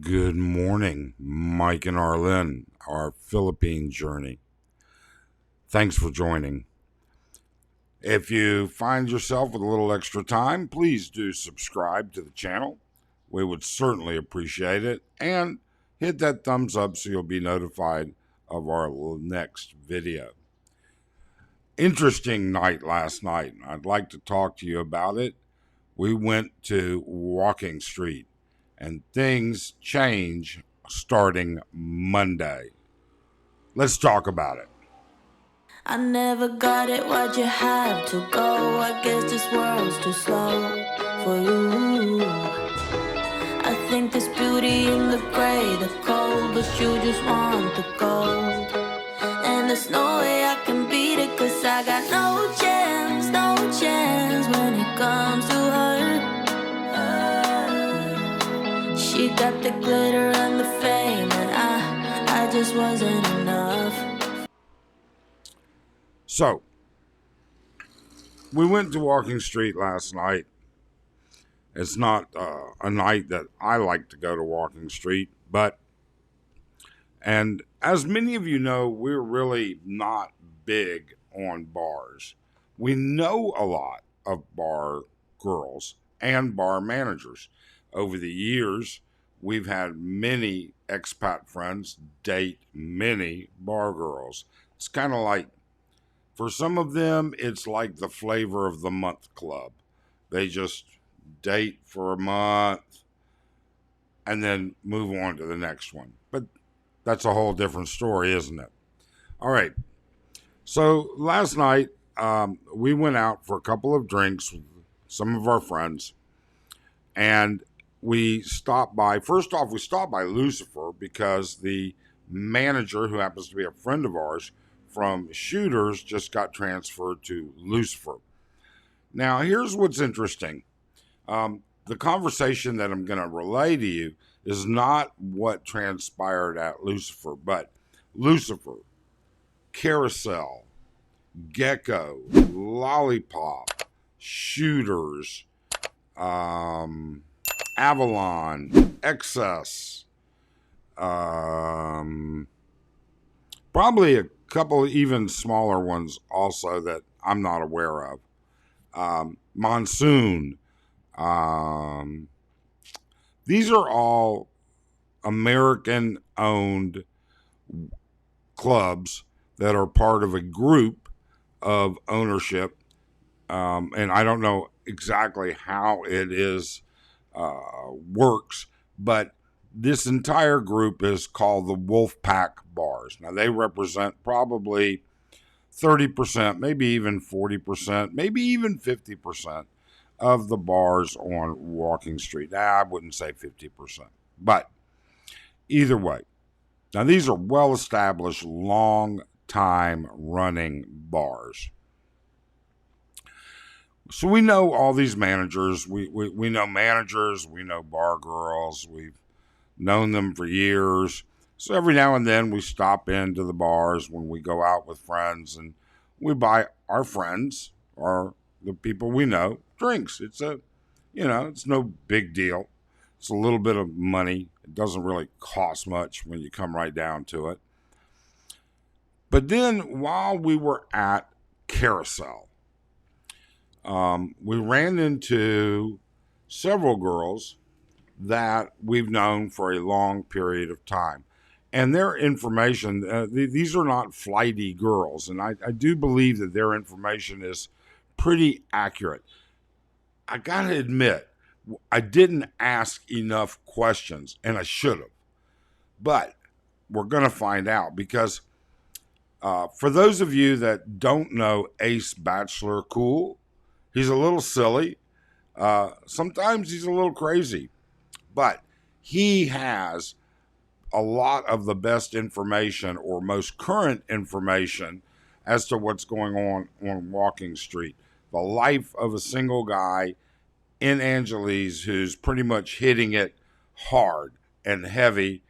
Good morning, Mike and Arlen, our Philippine journey. Thanks for joining. If you find yourself with a little extra time, please do subscribe to the channel. We would certainly appreciate it. And hit that thumbs up so you'll be notified of our next video. Interesting night last night. I'd like to talk to you about it. We went to Walking Street, and things change starting Monday. Let's talk about it. I never got it, why'd you have to go? I guess this world's too slow for you. I think there's beauty in the gray, the cold, but you just want the gold. And there's no way I can beat it, cause I got no chance when it comes to her. She got the glitter and the fame, and I just wasn't enough. So, we went to Walking Street last night. It's not a night that I like to go to Walking Street, and as many of you know, we're really not big on bars. We know a lot of bar girls and bar managers. Over the years, we've had many expat friends date many bar girls. It's kind of like, for some of them, it's like the flavor of the month club. They just date for a month and then move on to the next one. But that's a whole different story, isn't it? All right. So last night, we went out for a couple of drinks with some of our friends. And we stopped by, first off, we stopped by Lucifer because the manager, who happens to be a friend of ours, from Shooters just got transferred to Lucifer. Now, here's what's interesting. The conversation that I'm going to relay to you is not what transpired at Lucifer, but Lucifer, Carousel, Gecko, Lollipop, Shooters, Avalon, Excess, probably a couple even smaller ones also that I'm not aware of. Monsoon. These are all American-owned clubs that are part of a group of ownership, and I don't know exactly how it is works, but this entire group is called the Wolfpack Bars. Now, they represent probably 30%, maybe even 40%, maybe even 50% of the bars on Walking Street. Now, I wouldn't say 50%, but either way. Now, these are well-established, long-time running bars. So we know all these managers. We know managers. We know bar girls. We've known them for years. So every now and then we stop into the bars when we go out with friends, and we buy our friends or the people we know drinks. It's it's no big deal. It's a little bit of money. It doesn't really cost much when you come right down to it. But then while we were at Carousel, we ran into several girls that we've known for a long period of time. And their information, these are not flighty girls. And I do believe that their information is pretty accurate. I got to admit, I didn't ask enough questions, and I should have. But we're going to find out because for those of you that don't know Ace Bachelor Cool, he's a little silly. Sometimes he's a little crazy. But he has a lot of the best information or most current information as to what's going on Walking Street. The life of a single guy in Angeles who's pretty much hitting it hard and heavy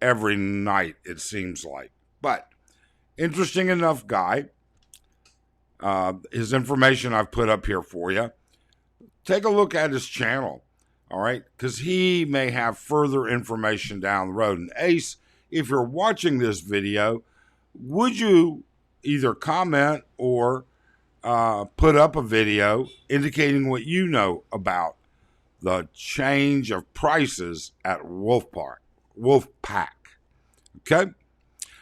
every night, it seems like. But interesting enough guy. His information I've put up here for you. Take a look at his channel. all right, because he may have further information down the road. And Ace, if you're watching this video, would you either comment or put up a video indicating what you know about the change of prices at Wolfpack. Okay?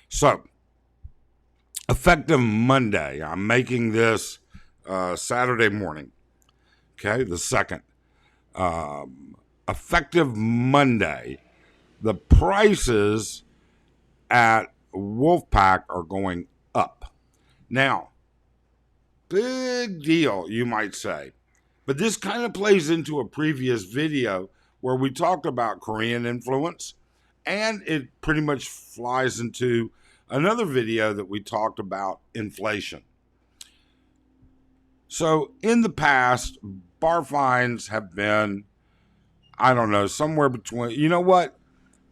So, effective Monday, I'm making this Saturday morning. Okay, the 2nd. Effective Monday, the prices at Wolfpack are going up. Now, big deal, you might say. But this kind of plays into a previous video where we talked about Korean influence, and it pretty much flies into another video that we talked about inflation. So in the past, bar fines have been, I don't know, somewhere between, you know what?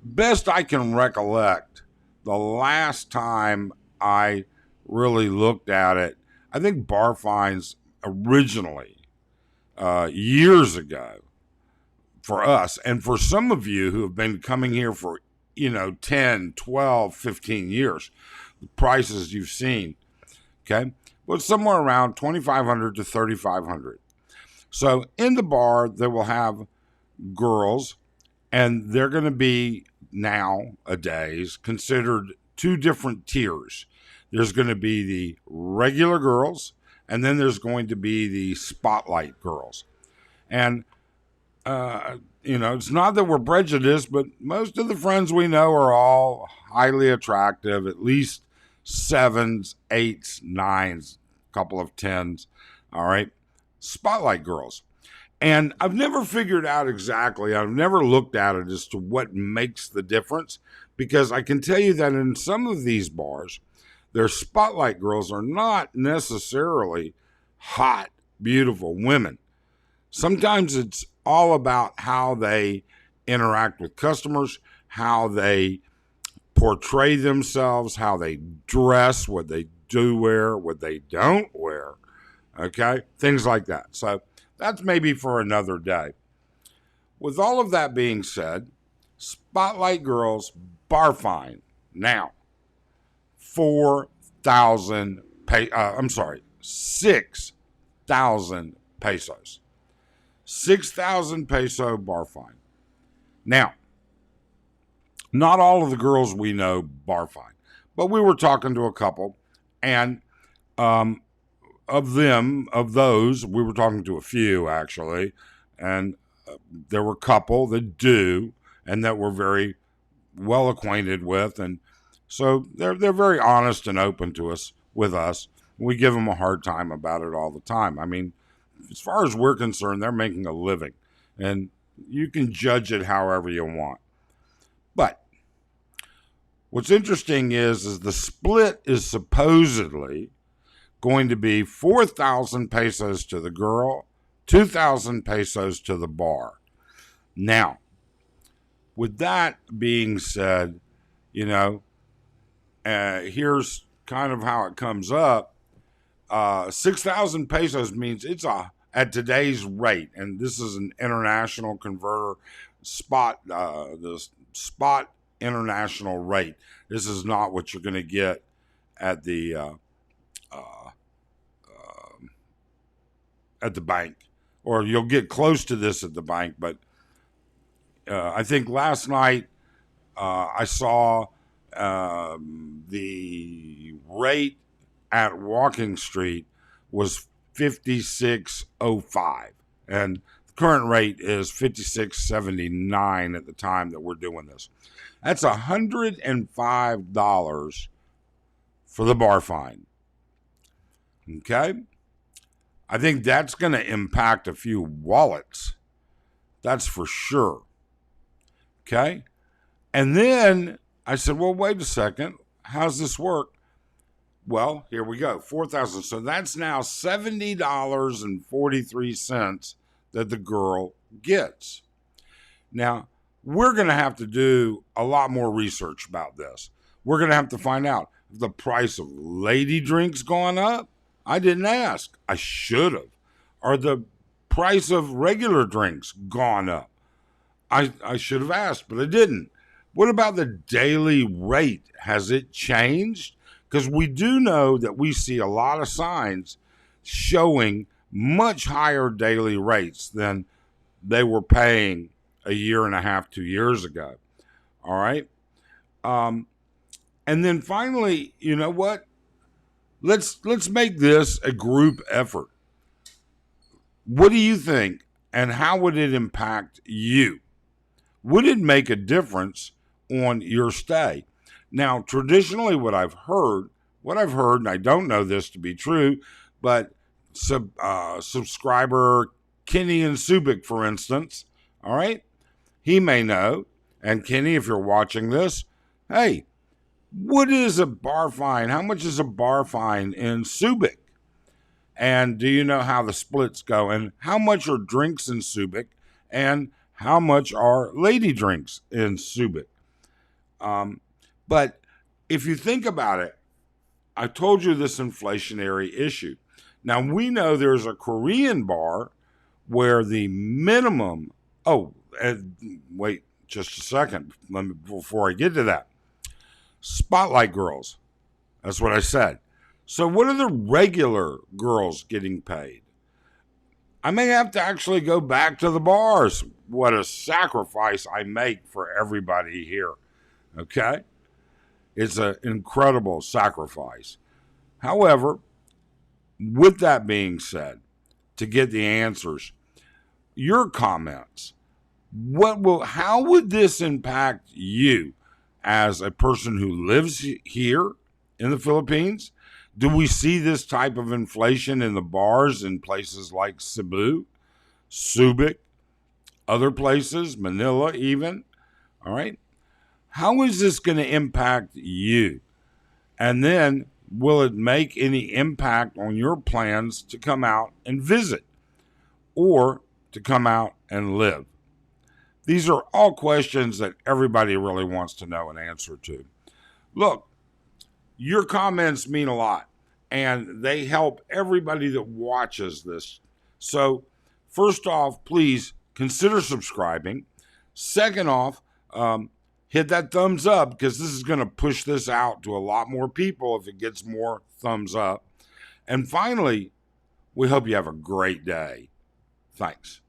Best I can recollect, the last time I really looked at it, I think bar fines originally, years ago, for us, and for some of you who have been coming here for, 10, 12, 15 years, the prices you've seen, okay? Well, somewhere around 2,500 to 3,500. So in the bar, they will have girls, and they're going to be nowadays considered two different tiers. There's going to be the regular girls, and then there's going to be the spotlight girls. And, it's not that we're prejudiced, but most of the friends we know are all highly attractive, at least 7s, 8s, 9s, a couple of 10s. All right. Spotlight girls. And I've never figured out exactly, I've never looked at it as to what makes the difference, because I can tell you that in some of these bars, their spotlight girls are not necessarily hot, beautiful women. Sometimes it's all about how they interact with customers, how they portray themselves, how they dress, what they do wear, what they don't wear, okay? Things like that. So that's maybe for another day. With all of that being said, spotlight girls bar fine now, 6,000 pesos. 6,000 peso bar fine. Now, not all of the girls we know bar fine, but we were talking to a couple, and of those, we were talking to a few actually, and there were a couple that do, and that we're very well acquainted with, and so they're very honest and open to us with us. We give them a hard time about it all the time. I mean, as far as we're concerned, they're making a living, and you can judge it however you want. But what's interesting is the split is supposedly going to be 4,000 pesos to the girl, 2,000 pesos to the bar. Now, with that being said, here's kind of how it comes up. 6,000 pesos means it's at today's rate, and this is an international converter the spot international rate. This is not what you're going to get at the bank, or you'll get close to this at the bank. But I think last night I saw the rate at Walking Street was 56.05, and the current rate is 56.79 at the time that we're doing this. That's $105 for the bar fine. Okay? I think that's going to impact a few wallets. That's for sure. Okay? And then I said, well, wait a second. How's this work? Well, here we go. 4,000. So that's now $70.43 that the girl gets. Now, we're going to have to do a lot more research about this. We're going to have to find out if the price of lady drinks gone up. I didn't ask. I should have. Or the price of regular drinks gone up. I should have asked, but I didn't. What about the daily rate? Has it changed? Because we do know that we see a lot of signs showing much higher daily rates than they were paying a year and a half, 2 years ago. All right. Um, and then finally, you know what? Let's make this a group effort. What do you think, and how would it impact you? Would it make a difference on your stay? Now, traditionally, what I've heard, and I don't know this to be true, but subscriber Kenny and Subic, for instance, all right, he may know. And Kenny, if you're watching this, hey, what is a bar fine? How much is a bar fine in Subic? And do you know how the splits go? And how much are drinks in Subic? And how much are lady drinks in Subic? But if you think about it, I told you this inflationary issue. Now, we know there's a Korean bar where the minimum, wait just a second, before I get to that. Spotlight girls. That's what I said. So, what are the regular girls getting paid? I may have to actually go back to the bars. What a sacrifice I make for everybody here. Okay? It's an incredible sacrifice. However, with that being said, to get the answers, your comments, how would this impact you as a person who lives here in the Philippines? Do we see this type of inflation in the bars in places like Cebu, Subic, other places, Manila even? All right. How is this going to impact you? And then will it make any impact on your plans to come out and visit or to come out and live? These are all questions that everybody really wants to know an answer to. Look, your comments mean a lot, and they help everybody that watches this. So, first off, please consider subscribing. Second off, hit that thumbs up, because this is going to push this out to a lot more people if it gets more thumbs up. And finally, we hope you have a great day. Thanks.